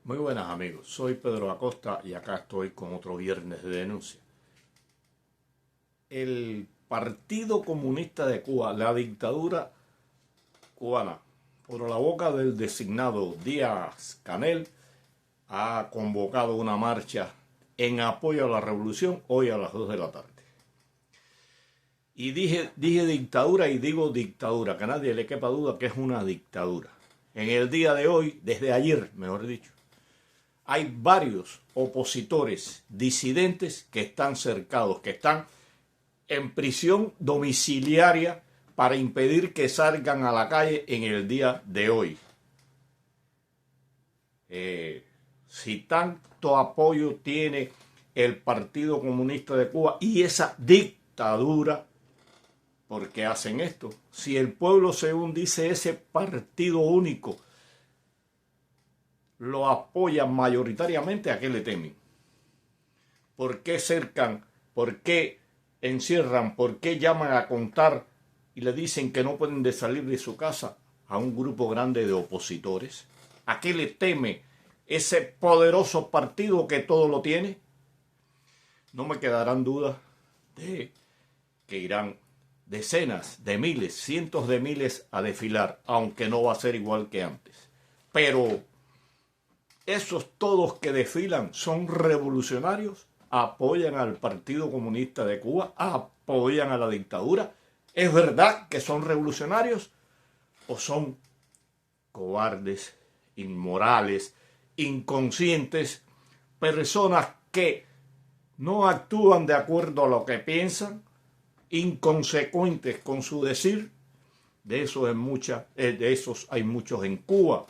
Muy buenas amigos, soy Pedro Acosta y acá estoy con otro viernes de denuncia. El Partido Comunista de Cuba, la dictadura cubana, por la boca del designado Díaz-Canel, ha convocado una marcha en apoyo a la revolución hoy a las 2 de la tarde. Y dije dictadura y digo dictadura, que a nadie le quepa duda que es una dictadura. En el día de hoy, desde ayer, mejor dicho, hay varios opositores disidentes que están cercados, que están en prisión domiciliaria para impedir que salgan a la calle en el día de hoy. Si tanto apoyo tiene el Partido Comunista de Cuba y esa dictadura, ¿por qué hacen esto? Si el pueblo, según dice ese partido único, lo apoyan mayoritariamente, ¿a qué le temen? ¿Por qué cercan? ¿Por qué encierran? ¿Por qué llaman a contar y le dicen que no pueden salir de su casa a un grupo grande de opositores? ¿A qué le teme ese poderoso partido que todo lo tiene? No me quedarán dudas de que irán decenas de miles, cientos de miles a desfilar, aunque no va a ser igual que antes. Pero esos todos que desfilan son revolucionarios, apoyan al Partido Comunista de Cuba, apoyan a la dictadura. ¿Es verdad que son revolucionarios o son cobardes, inmorales, inconscientes, personas que no actúan de acuerdo a lo que piensan, inconsecuentes con su decir? De esos hay muchos en Cuba,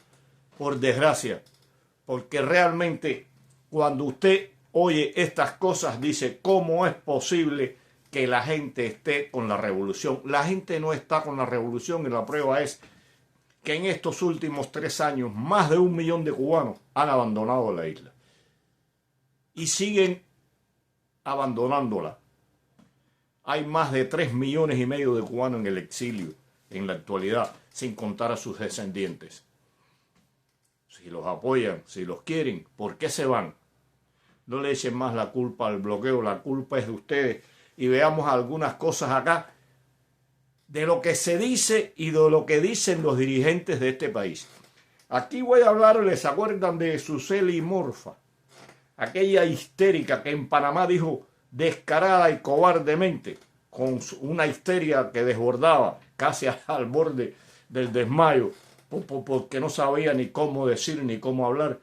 por desgracia. Porque realmente cuando usted oye estas cosas dice, ¿cómo es posible que la gente esté con la revolución? La gente no está con la revolución y la prueba es que en estos últimos 3 años más de 1 millón de cubanos han abandonado la isla. Y siguen abandonándola. Hay más de 3,5 millones de cubanos en el exilio en la actualidad, sin contar a sus descendientes. Si los apoyan, si los quieren, ¿por qué se van? No le echen más la culpa al bloqueo, la culpa es de ustedes. Y veamos algunas cosas acá de lo que se dice y de lo que dicen los dirigentes de este país. Aquí voy a hablar, ¿les acuerdan de Suseli Morfa? Aquella histérica que en Panamá dijo descarada y cobardemente, con una histeria que desbordaba casi al borde del desmayo, porque no sabía ni cómo decir ni cómo hablar,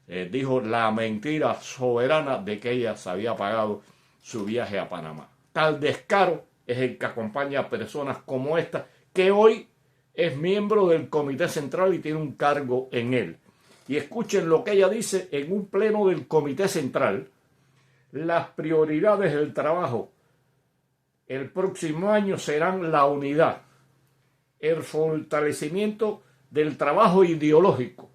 dijo la mentira soberana de que ella se había pagado su viaje a Panamá. Tal descaro es el que acompaña a personas como esta, que hoy es miembro del Comité Central y tiene un cargo en él. Y escuchen lo que ella dice en un pleno del Comité Central: las prioridades del trabajo el próximo año serán la unidad, el fortalecimiento del trabajo ideológico,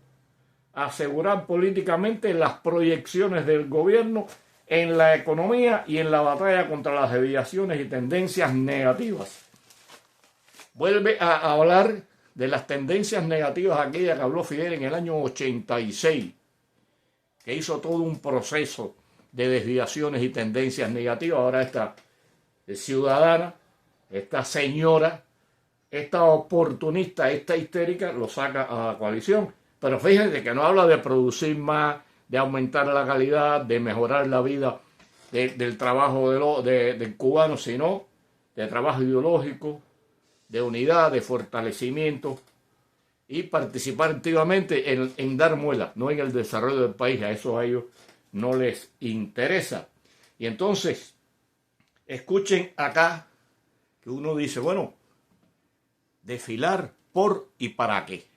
asegurar políticamente las proyecciones del gobierno en la economía y en la batalla contra las desviaciones y tendencias negativas. Vuelve a hablar de las tendencias negativas, aquella que habló Fidel en el año 86, que hizo todo un proceso de desviaciones y tendencias negativas. Ahora esta ciudadana, esta señora, esta oportunista, esta histérica, lo saca a la coalición. Pero fíjense que no habla de producir más, de aumentar la calidad, de mejorar la vida del trabajo del cubano, sino de trabajo ideológico, de unidad, de fortalecimiento y participar activamente en dar muela, no en el desarrollo del país. A eso a ellos no les interesa. Y entonces, escuchen acá que uno dice, bueno, desfilar por y para qué.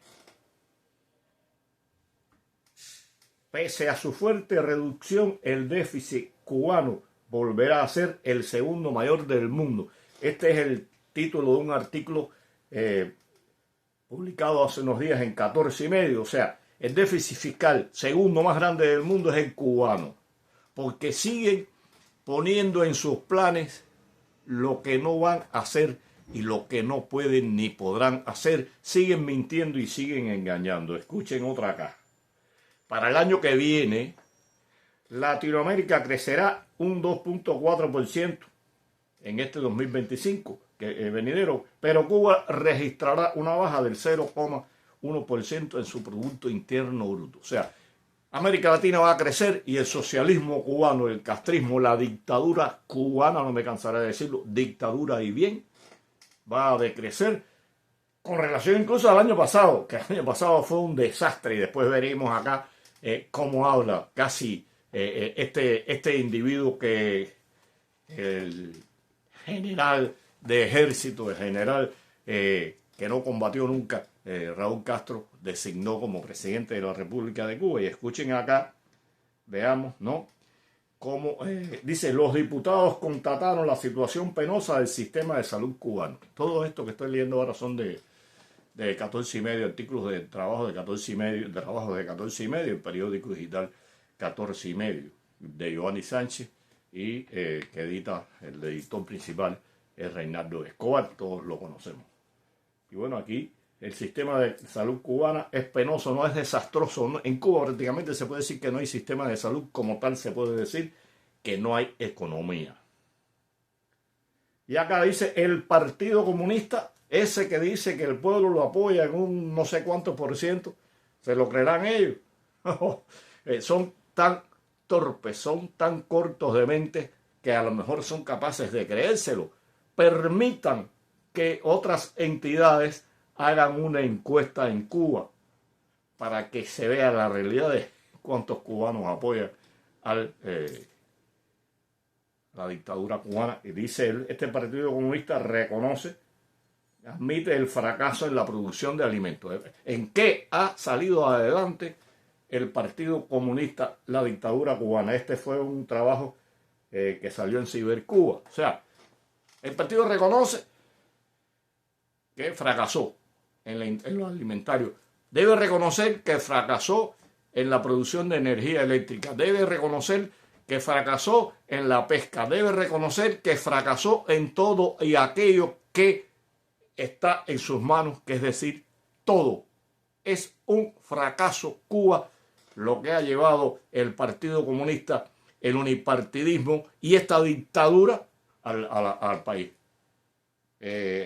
Pese a su fuerte reducción, el déficit cubano volverá a ser el segundo mayor del mundo. Este es el título de un artículo publicado hace unos días en 14 y medio. O sea, el déficit fiscal segundo más grande del mundo es el cubano, porque siguen poniendo en sus planes lo que no van a hacer y lo que no pueden ni podrán hacer. Siguen mintiendo y siguen engañando. Escuchen otra acá. para el año que viene, Latinoamérica crecerá un 2.4% en este 2025, venidero, pero Cuba registrará una baja del 0,1% en su Producto Interno Bruto. O sea, América Latina va a crecer y el socialismo cubano, el castrismo, la dictadura cubana, no me cansaré de decirlo, dictadura y bien, va a decrecer con relación incluso al año pasado, que el año pasado fue un desastre y después veremos acá cómo habla casi este individuo que el general de ejército, el general que no combatió nunca, Raúl Castro, designó como presidente de la República de Cuba. Y escuchen acá, veamos, ¿no? Como dice, los diputados constataron la situación penosa del sistema de salud cubano. Todo esto que estoy leyendo ahora son de 14 y medio, artículos de trabajo de 14 y medio, trabajo de 14 y medio, el periódico digital 14 y medio, de Giovanni Sánchez, y que edita, el editor principal es Reinaldo Escobar, todos lo conocemos. Y bueno, aquí el sistema de salud cubana es penoso, no es desastroso. ¿No? En Cuba prácticamente se puede decir que no hay sistema de salud, como tal se puede decir que no hay economía. Y acá dice el Partido Comunista, ese que dice que el pueblo lo apoya en un no sé cuánto por ciento, ¿se lo creerán ellos? Son tan torpes, son tan cortos de mente que a lo mejor son capaces de creérselo. Permitan que otras entidades hagan una encuesta en Cuba para que se vea la realidad de cuántos cubanos apoyan la dictadura cubana. Y dice él, este Partido Comunista reconoce, admite el fracaso en la producción de alimentos. ¿En qué ha salido adelante el Partido Comunista, la dictadura cubana? Este fue un trabajo que salió en Cibercuba. O sea, el partido reconoce que fracasó en lo alimentario. Debe reconocer que fracasó en la producción de energía eléctrica. Debe reconocer que fracasó en la pesca. Debe reconocer que fracasó en todo y aquello que está en sus manos, que es decir, todo. Es un fracaso Cuba lo que ha llevado el Partido Comunista, el unipartidismo y esta dictadura al país.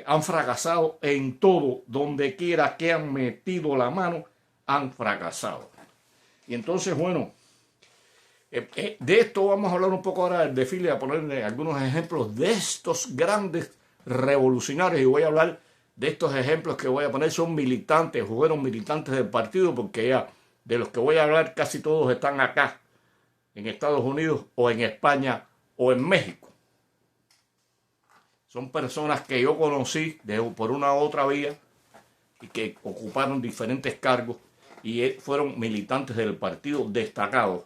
Han fracasado en todo, donde quiera que han metido la mano, han fracasado. Y entonces, bueno, de esto vamos a hablar un poco ahora del desfile, a ponerle algunos ejemplos de estos grandes revolucionarios, y voy a hablar de estos ejemplos que voy a poner, son militantes, fueron militantes del partido, porque ya de los que voy a hablar casi todos están acá, en Estados Unidos, o en España, o en México. Son personas que yo conocí por una u otra vía y que ocuparon diferentes cargos y fueron militantes del partido destacados.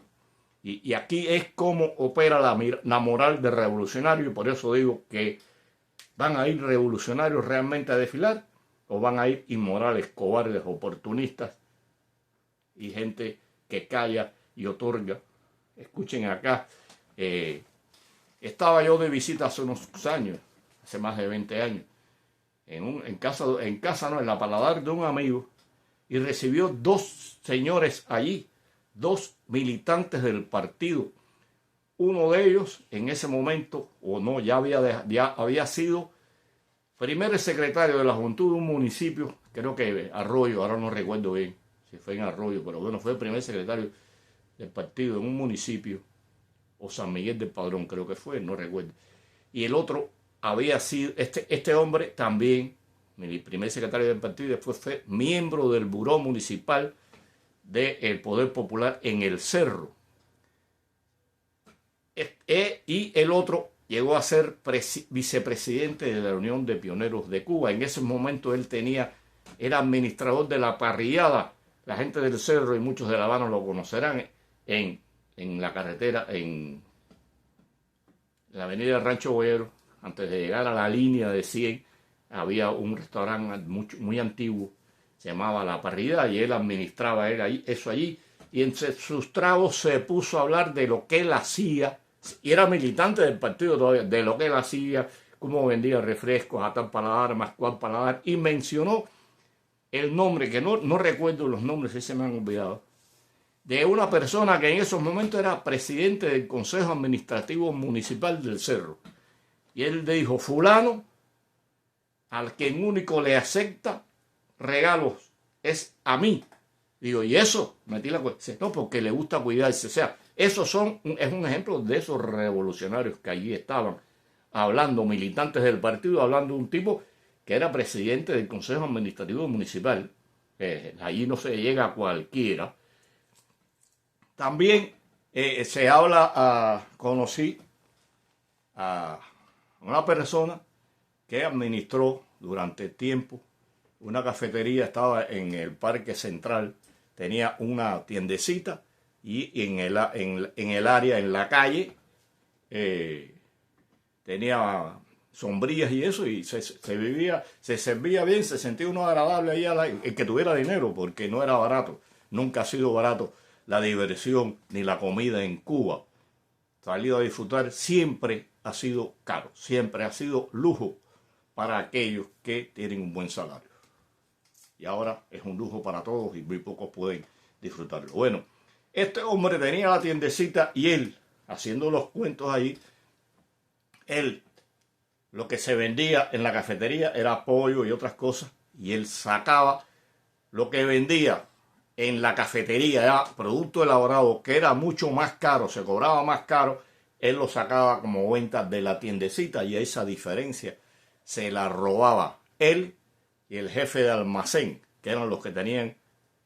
Y aquí es como opera la moral de revolucionario, y por eso digo que van a ir revolucionarios realmente a desfilar o van a ir inmorales, cobardes, oportunistas y gente que calla y otorga. Escuchen acá, estaba yo de visita hace unos años, hace más de 20 años, en la Paladar de un amigo, y recibió dos señores allí, dos militantes del partido. Uno de ellos, en ese momento, ya había sido primer secretario de la Juventud de un municipio, creo que Arroyo, ahora no recuerdo bien si fue en Arroyo, pero bueno, fue el primer secretario del partido en un municipio, o San Miguel del Padrón, creo que fue, no recuerdo. Y el otro había sido, este hombre también, el primer secretario del partido, y después fue miembro del Buró Municipal del Poder Popular en El Cerro. Y el otro llegó a ser vicepresidente de la Unión de Pioneros de Cuba. En ese momento él era administrador de la parrillada. La gente del Cerro y muchos de La Habana lo conocerán en la carretera, en la avenida Rancho Boyero. Antes de llegar a la línea de 100, había un restaurante muy antiguo, se llamaba La Parrillada, y él administraba eso allí. Y entre sus tragos se puso a hablar de lo que él hacía, y era militante del partido todavía, de lo que él hacía, cómo vendía refrescos a tal paladar, más cual paladar, y mencionó el nombre, que no recuerdo los nombres, si se me han olvidado, de una persona que en esos momentos era presidente del Consejo Administrativo Municipal del Cerro. Y él dijo, fulano, al que en único le acepta regalos es a mí. Digo, ¿y eso? Metí la cuestión. No, porque le gusta cuidarse. O sea, es un ejemplo de esos revolucionarios que allí estaban hablando, militantes del partido, hablando de un tipo que era presidente del Consejo Administrativo Municipal. Allí no se llega a cualquiera. También se habla, conocí a una persona que administró durante tiempo una cafetería, estaba en el Parque Central, tenía una tiendecita y en el área, en la calle, tenía sombrillas y eso, y se servía bien, se sentía uno agradable ahí, el que tuviera dinero, porque no era barato, nunca ha sido barato la diversión ni la comida en Cuba. Salir a disfrutar siempre ha sido caro, siempre ha sido lujo para aquellos que tienen un buen salario. Y ahora es un lujo para todos y muy pocos pueden disfrutarlo. Bueno, este hombre tenía la tiendecita y él, haciendo los cuentos ahí, él, lo que se vendía en la cafetería era pollo y otras cosas, y él sacaba lo que vendía en la cafetería, era producto elaborado, que era mucho más caro, se cobraba más caro, él lo sacaba como venta de la tiendecita y esa diferencia se la robaba él y el jefe de almacén, que eran los que tenían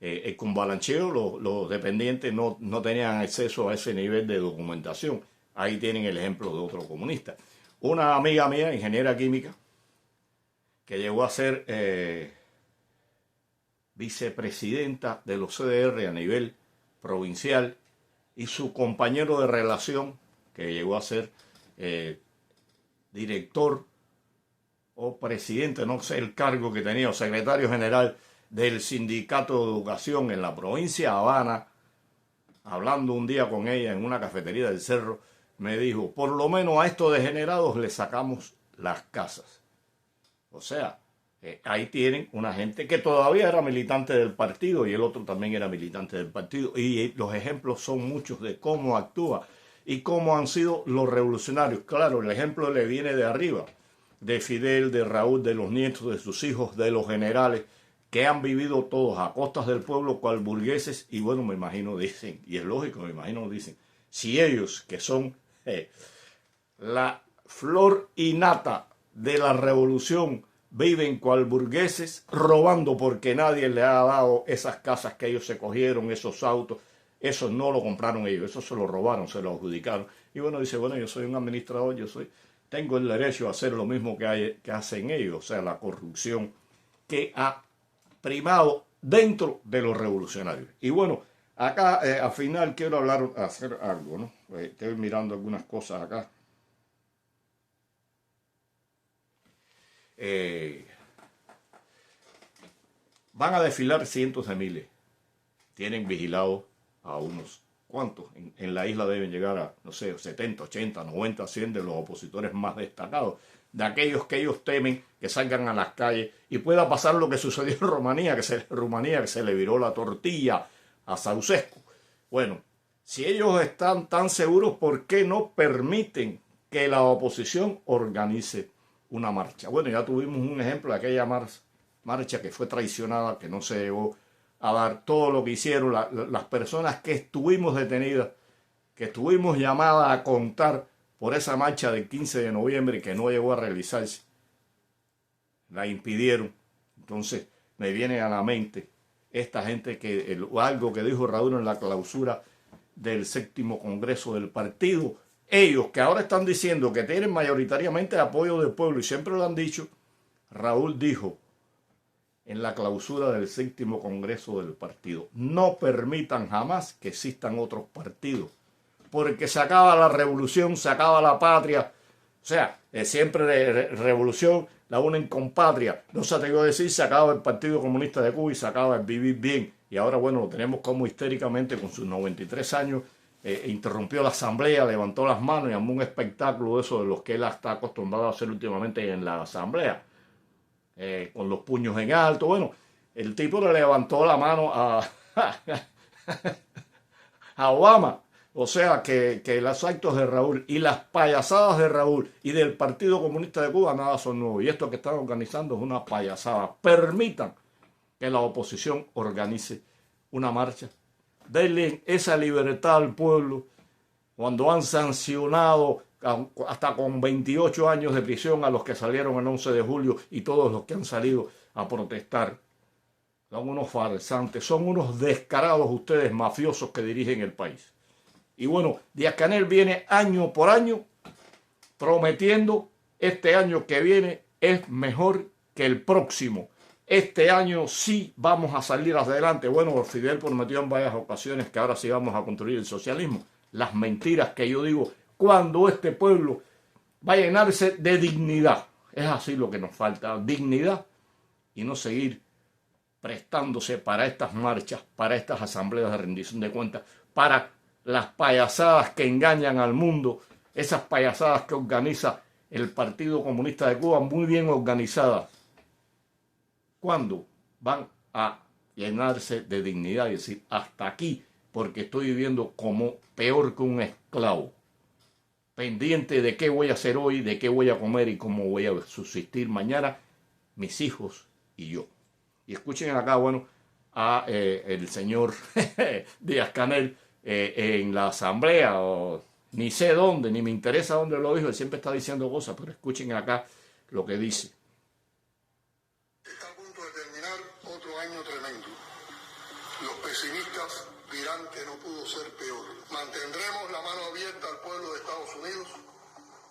el cumbalancheo. Los dependientes no tenían acceso a ese nivel de documentación. Ahí tienen el ejemplo de otro comunista. Una amiga mía, ingeniera química, que llegó a ser vicepresidenta de los CDR a nivel provincial, y su compañero de relación, que llegó a ser director o presidente, no sé el cargo que tenía, o secretario general del Sindicato de Educación en la provincia de Habana, hablando un día con ella en una cafetería del Cerro, me dijo, por lo menos a estos degenerados le sacamos las casas. O sea, ahí tienen una gente que todavía era militante del partido y el otro también era militante del partido. Y los ejemplos son muchos de cómo actúa y cómo han sido los revolucionarios. Claro, el ejemplo le viene de arriba, de Fidel, de Raúl, de los nietos, de sus hijos, de los generales, que han vivido todos a costas del pueblo cual burgueses. Y bueno, me imagino dicen, y es lógico, me imagino dicen, si ellos que son la flor y nata de la revolución viven cual burgueses, robando porque nadie les ha dado esas casas que ellos se cogieron, esos autos, eso no lo compraron ellos, eso se lo robaron, se lo adjudicaron. Y bueno, dice, bueno, yo soy un administrador, tengo el derecho a hacer lo mismo que hacen ellos, o sea, la corrupción que ha primado dentro de los revolucionarios. Y bueno, acá al final quiero hacer algo, ¿no? Estoy mirando algunas cosas acá. Van a desfilar cientos de miles. Tienen vigilados a unos cuantos. En la isla deben llegar a, no sé, 70, 80, 90, 100 de los opositores más destacados. De aquellos que ellos temen que salgan a las calles y pueda pasar lo que sucedió en Rumanía, que se le viró la tortilla a Ceausescu. Bueno, si ellos están tan seguros, ¿por qué no permiten que la oposición organice una marcha? Bueno, ya tuvimos un ejemplo de aquella marcha que fue traicionada, que no se llegó a dar todo lo que hicieron las personas que estuvimos detenidas, que estuvimos llamadas a contar por esa marcha del 15 de noviembre que no llegó a realizarse. La impidieron. Entonces me viene a la mente esta gente algo que dijo Raúl en la clausura del 7º Congreso del partido. Ellos que ahora están diciendo que tienen mayoritariamente apoyo del pueblo y siempre lo han dicho, Raúl dijo en la clausura del 7º Congreso del partido, no permitan jamás que existan otros partidos, porque se acaba la revolución, se acaba la patria. O sea, siempre revolución la unen con patria. No se atrevió a decir se acaba el Partido Comunista de Cuba y se acaba el vivir bien. Y ahora, bueno, lo tenemos como histéricamente con sus 93 años, interrumpió la asamblea, levantó las manos y armó un espectáculo de eso de los que él está acostumbrado a hacer últimamente en la asamblea, con los puños en alto. Bueno, el tipo le levantó la mano a Obama. O sea que los actos de Raúl y las payasadas de Raúl y del Partido Comunista de Cuba nada son nuevos. Y esto que están organizando es una payasada. Permitan que la oposición organice una marcha. Denle esa libertad al pueblo cuando han sancionado hasta con 28 años de prisión a los que salieron el 11 de julio y todos los que han salido a protestar. Son unos farsantes, son unos descarados ustedes mafiosos que dirigen el país. Y bueno, Díaz-Canel viene año por año prometiendo este año que viene es mejor que el próximo. Este año sí vamos a salir adelante. Bueno, Fidel prometió en varias ocasiones que ahora sí vamos a construir el socialismo. Las mentiras que yo digo, cuando este pueblo va a llenarse de dignidad. Es así lo que nos falta, dignidad y no seguir prestándose para estas marchas, para estas asambleas de rendición de cuentas, para las payasadas que engañan al mundo, esas payasadas que organiza el Partido Comunista de Cuba, muy bien organizadas. ¿Cuándo van a llenarse de dignidad y decir hasta aquí, porque estoy viviendo como peor que un esclavo, pendiente de qué voy a hacer hoy, de qué voy a comer y cómo voy a subsistir mañana, mis hijos y yo? Y escuchen acá, bueno, a el señor Díaz-Canel en la asamblea, o ni sé dónde, ni me interesa dónde lo dijo, él siempre está diciendo cosas, pero escuchen acá lo que dice. Está a punto de terminar otro año tremendo. Los pesimistas dirán que no pudo ser peor. Mantendremos la mano abierta al pueblo de Estados Unidos,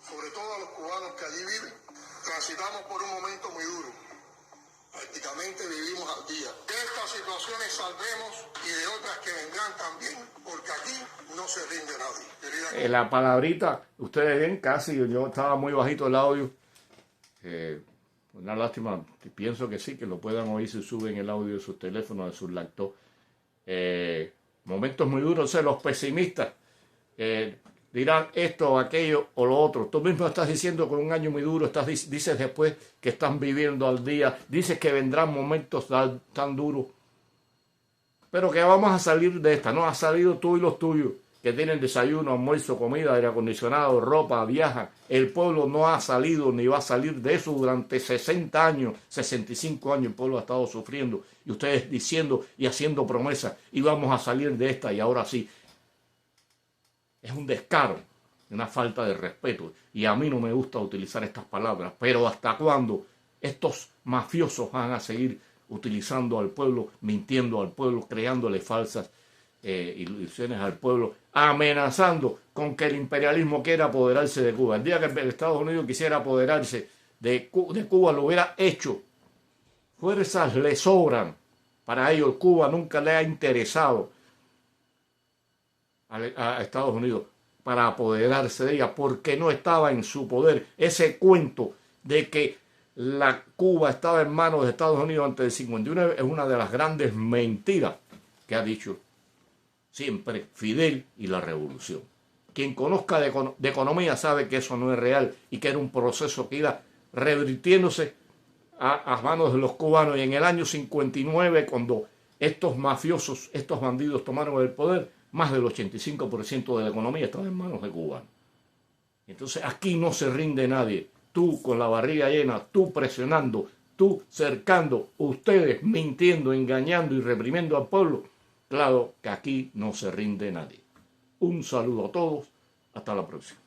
sobre todo a los cubanos que allí viven. Transitamos por un momento muy duro. Prácticamente vivimos al día. De estas situaciones saldremos y de otras que vendrán también, porque aquí no se rinde nadie. La palabrita, ustedes ven casi, yo estaba muy bajito el audio. Una lástima, pienso que sí, que lo puedan oír si suben el audio de sus teléfonos, de sus laptops. Momentos muy duros, o sea, los pesimistas dirán esto o aquello o lo otro. Tú mismo estás diciendo que un año muy duro, dices después que están viviendo al día, dices que vendrán momentos tan duros, pero que vamos a salir de esta. No has salido tú y los tuyos, que tienen desayuno, almuerzo, comida, aire acondicionado, ropa, viajan. El pueblo no ha salido ni va a salir de eso durante 60 años, 65 años el pueblo ha estado sufriendo. Y ustedes diciendo y haciendo promesas, y vamos a salir de esta y ahora sí. Es un descaro, una falta de respeto. Y a mí no me gusta utilizar estas palabras, pero ¿hasta cuándo estos mafiosos van a seguir utilizando al pueblo, mintiendo al pueblo, creándole falsas ilusiones al pueblo, amenazando con que el imperialismo quiera apoderarse de Cuba? El día que el Estados Unidos quisiera apoderarse de Cuba, lo hubiera hecho. Fuerzas le sobran. Para ello, Cuba nunca le ha interesado a Estados Unidos para apoderarse de ella, porque no estaba en su poder. Ese cuento de que la Cuba estaba en manos de Estados Unidos antes del 59 es una de las grandes mentiras que ha dicho siempre Fidel y la revolución. Quien conozca de economía sabe que eso no es real y que era un proceso que iba revirtiéndose a manos de los cubanos. Y en el año 59, cuando estos mafiosos, estos bandidos tomaron el poder, más del 85% de la economía estaba en manos de cubanos. Entonces aquí no se rinde nadie. Tú con la barriga llena, tú presionando, tú cercando, ustedes mintiendo, engañando y reprimiendo al pueblo. Claro que aquí no se rinde nadie. Un saludo a todos. Hasta la próxima.